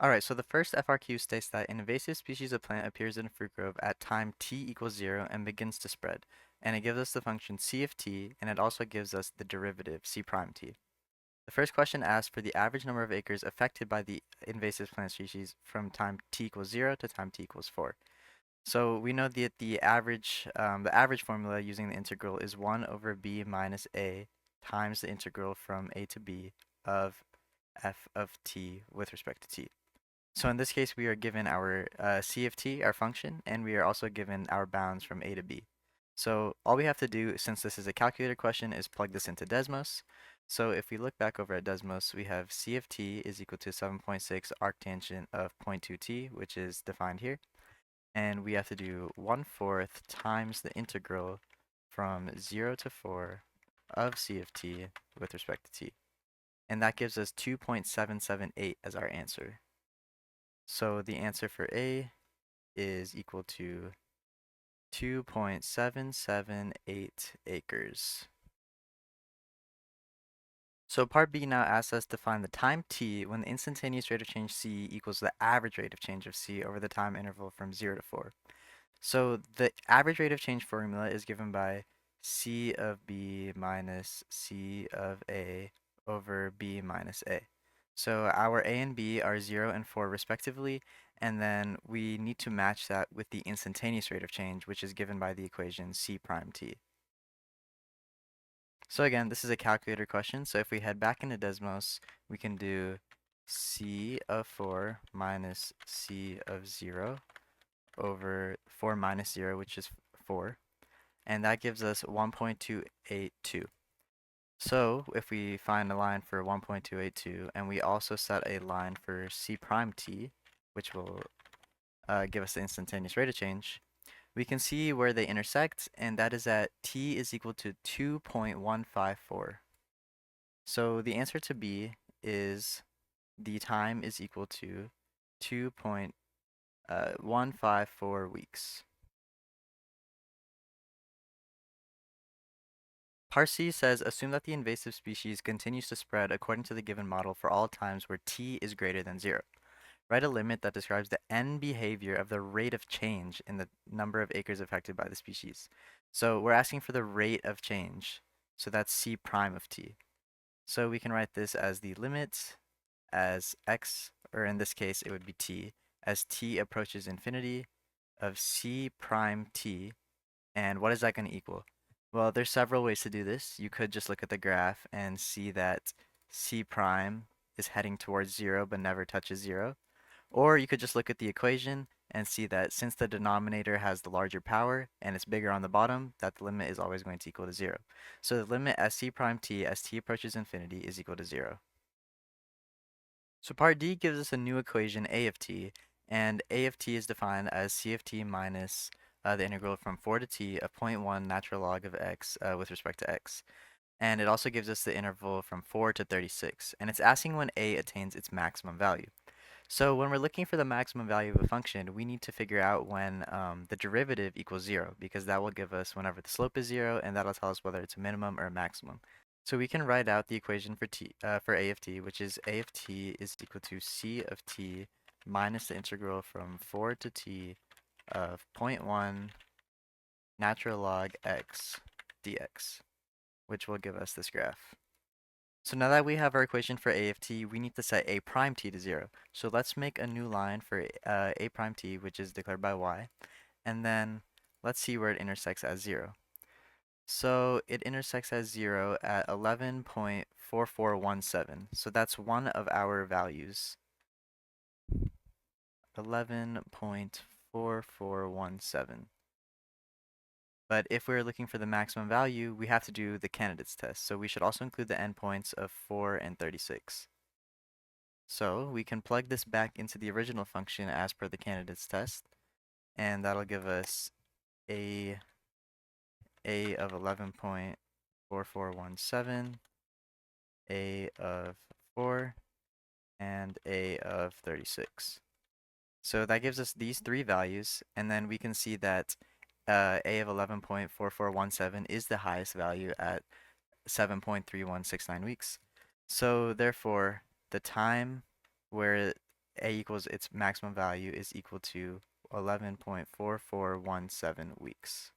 Alright, so the first FRQ states that an invasive species of plant appears in a fruit grove at time t equals 0 and begins to spread. And it gives us the function c of t, and it also gives us the derivative c prime t. The first question asks for the average number of acres affected by the invasive plant species from time t equals 0 to time t equals 4. So we know that the average formula using the integral is 1 over b minus a times the integral from a to b of f of t with respect to t. So in this case, we are given our c of t, our function, and we are also given our bounds from a to b. So all we have to do, since this is a calculator question, is plug this into Desmos. So if we look back over at Desmos, we have c of t is equal to 7.6 arctangent of 0.2t, which is defined here. And we have to do 1/4 times the integral from 0 to 4 of c of t with respect to t. And that gives us 2.778 as our answer. So the answer for A is equal to 2.778 acres. So part B now asks us to find the time t when the instantaneous rate of change c equals the average rate of change of c over the time interval from 0 to 4. So the average rate of change formula is given by c of b minus c of a over b minus a. So our a and b are 0 and 4 respectively, and then we need to match that with the instantaneous rate of change, which is given by the equation c prime t. So again, this is a calculator question, so if we head back into Desmos, we can do c of 4 minus c of 0 over 4 minus 0, which is 4, and that gives us 1.282. So if we find a line for 1.282, and we also set a line for c prime t, which will give us the instantaneous rate of change, we can see where they intersect, and that is at t is equal to 2.154. So the answer to B is the time is equal to 2.154 weeks. Part C says, assume that the invasive species continues to spread according to the given model for all times where t is greater than 0. Write a limit that describes the end behavior of the rate of change in the number of acres affected by the species. So we're asking for the rate of change. So that's c prime of t. So we can write this as the limit as x, or in this case it would be t, as t approaches infinity of c prime t. And what is that going to equal? Well, there's several ways to do this. You could just look at the graph and see that c prime is heading towards 0 but never touches 0. Or you could just look at the equation and see that since the denominator has the larger power and it's bigger on the bottom, that the limit is always going to equal to 0. So the limit as c prime t as t approaches infinity is equal to 0. So part D gives us a new equation a of t, and a of t is defined as c of t minus the integral from 4 to t of 0.1 natural log of x with respect to x. And it also gives us the interval from 4 to 36, and it's asking when a attains its maximum value. So when we're looking for the maximum value of a function, we need to figure out when the derivative equals 0, because that will give us whenever the slope is 0, and that'll tell us whether it's a minimum or a maximum. So we can write out the equation for a of t, which is a of t is equal to c of t minus the integral from 4 to t of 0.1 natural log x dx, which will give us this graph. So now that we have our equation for a of t, we need to set a prime t to 0. So let's make a new line for a prime t, which is declared by y, and then let's see where it intersects at 0. So it intersects at 0 at 11.4417. So that's one of our values. 11.4417. But if we're looking for the maximum value, we have to do the candidates test. So we should also include the endpoints of 4 and 36. So we can plug this back into the original function as per the candidates test, and that'll give us a of 11.4417, a of 4, and a of 36. So that gives us these three values, and then we can see that a of 11.4417 is the highest value at 7.3169 weeks. So therefore, the time where a equals its maximum value is equal to 11.4417 weeks.